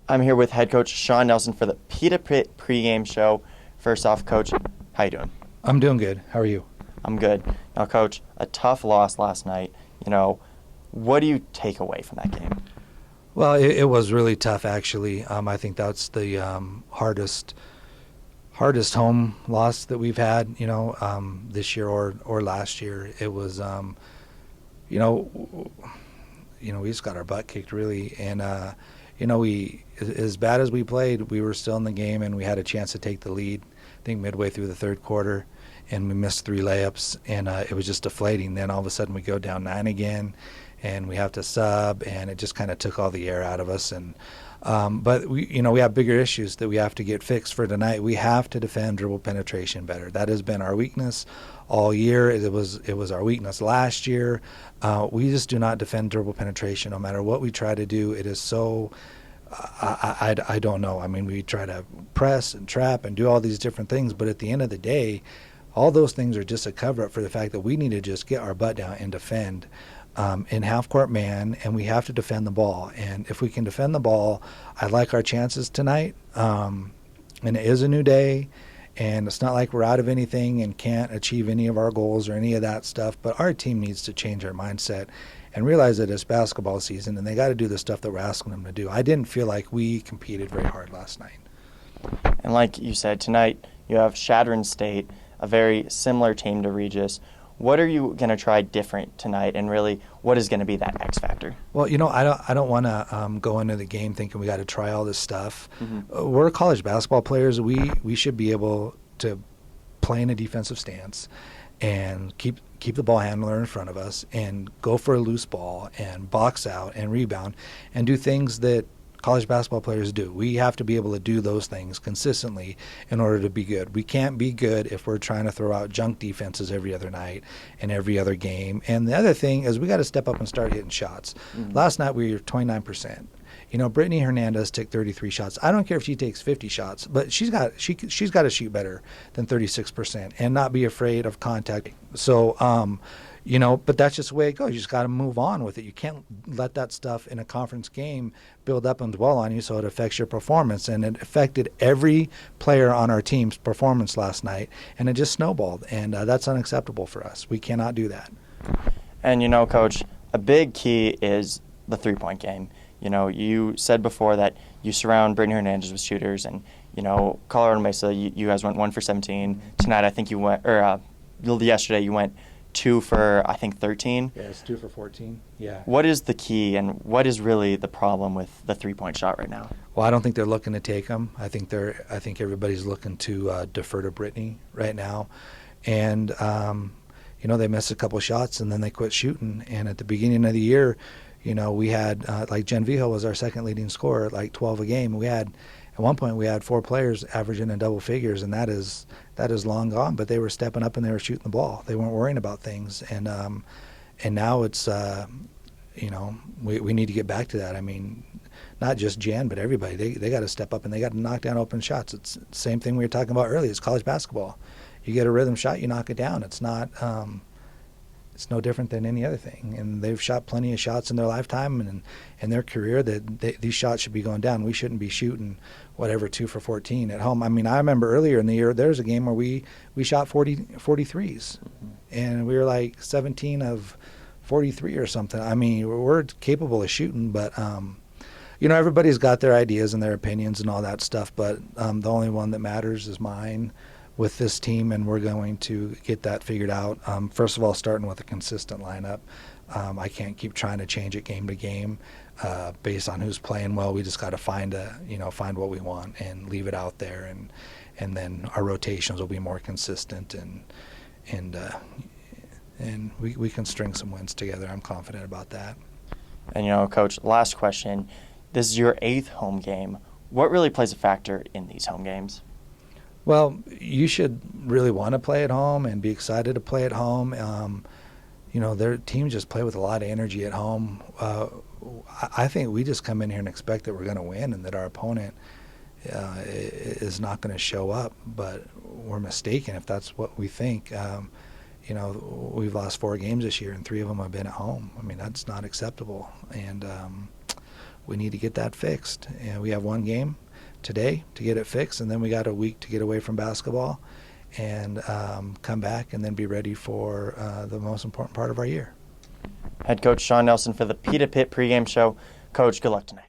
I'm here with head coach Shawn Nelson for the PETA pregame show. First off, coach, how you doing? I'm doing good. How are you? I'm good. Now, coach, a tough loss last night. What do you take away from that game? Well, it was really tough, actually. I think that's the hardest home loss that we've had, this year or last year. It was, we just got our butt kicked, really. And, we, as bad as we played, we were still in the game, and we had a chance to take the lead, I think, midway through the third quarter. And we missed 3 layups, and it was just deflating. Then all of a sudden we go down 9 again, and we have to sub, and it just kind of took all the air out of us. And but we have bigger issues that we have to get fixed for tonight. We have to defend dribble penetration better. That has been our weakness all year. It was our weakness last year. We just do not defend dribble penetration, no matter what we try to do. It is so. I don't know. I mean, we try to press and trap and do all these different things, but at the end of the day, all those things are just a cover-up for the fact that we need to just get our butt down and defend in half-court man, and we have to defend the ball. And if we can defend the ball, I like our chances tonight. And it is a new day, and it's not like we're out of anything and can't achieve any of our goals or any of that stuff, but our team needs to change our mindset and realize that it's basketball season, and they got to do the stuff that we're asking them to do. I didn't feel like we competed very hard last night. And like you said, tonight you have Chadron State, a very similar team to Regis. What are you going to try different tonight, and really, what is going to be that X factor? Well, I don't want to go into the game thinking we got to try all this stuff. Mm-hmm. We're college basketball players. We should be able to play in a defensive stance and keep the ball handler in front of us and go for a loose ball and box out and rebound and do things that college basketball players do. We have to be able to do those things consistently in order to be good. We can't be good if we're trying to throw out junk defenses every other night and every other game. And the other thing is we got to step up and start hitting shots. Mm-hmm. Last night we were 29%. Brittany Hernandez took 33 shots. I don't care if she takes 50 shots, but she's got to shoot better than 36% and not be afraid of contact. So, but that's just the way it goes. You just got to move on with it. You can't let that stuff in a conference game build up and dwell on you so it affects your performance. And it affected every player on our team's performance last night, and it just snowballed. And that's unacceptable for us. We cannot do that. And, Coach, a big key is the three-point game. You said before that you surround Brittany Hernandez with shooters, and, Colorado Mesa, you guys went 1 for 17. Tonight, I think you went, yesterday you went 2 for, I think, 13. Yeah, it's 2 for 14. Yeah. What is the key, and what is really the problem with the three-point shot right now? Well, I don't think they're looking to take them. I think everybody's looking to defer to Brittany right now, and they missed a couple shots and then they quit shooting. And at the beginning of the year, we had like Jen Vijo was our second leading scorer at like 12 a game. At one point we had 4 players averaging in double figures, and that is long gone. But they were stepping up and they were shooting the ball. They weren't worrying about things, and now it's we need to get back to that. I mean, not just Jen, but everybody. They got to step up and they got to knock down open shots. It's the same thing we were talking about earlier. It's college basketball. You get a rhythm shot, you knock it down. It's not. It's no different than any other thing, and they've shot plenty of shots in their lifetime and in their career that these shots should be going down. We shouldn't be shooting 2 for 14 at home. I mean, I remember earlier in the year there was a game where we shot 43s, mm-hmm. and we were like 17 of 43 or something. I mean, we're capable of shooting, but everybody's got their ideas and their opinions and all that stuff, but the only one that matters is mine with this team, and we're going to get that figured out. First of all, starting with a consistent lineup. I can't keep trying to change it game to game based on who's playing well. We just got to find what we want and leave it out there, and then our rotations will be more consistent, and we can string some wins together. I'm confident about that. And Coach, last question. This is your 8th home game. What really plays a factor in these home games? Well, you should really want to play at home and be excited to play at home. Their teams just play with a lot of energy at home. I think we just come in here and expect that we're going to win and that our opponent is not going to show up, but we're mistaken if that's what we think. We've lost 4 games this year, and 3 of them have been at home. I mean, that's not acceptable. And we need to get that fixed. And we have one game today to get it fixed, and then we got a week to get away from basketball and come back and then be ready for the most important part of our year. Head coach Shawn Nelson for the Pita Pit pregame show. Coach, good luck tonight.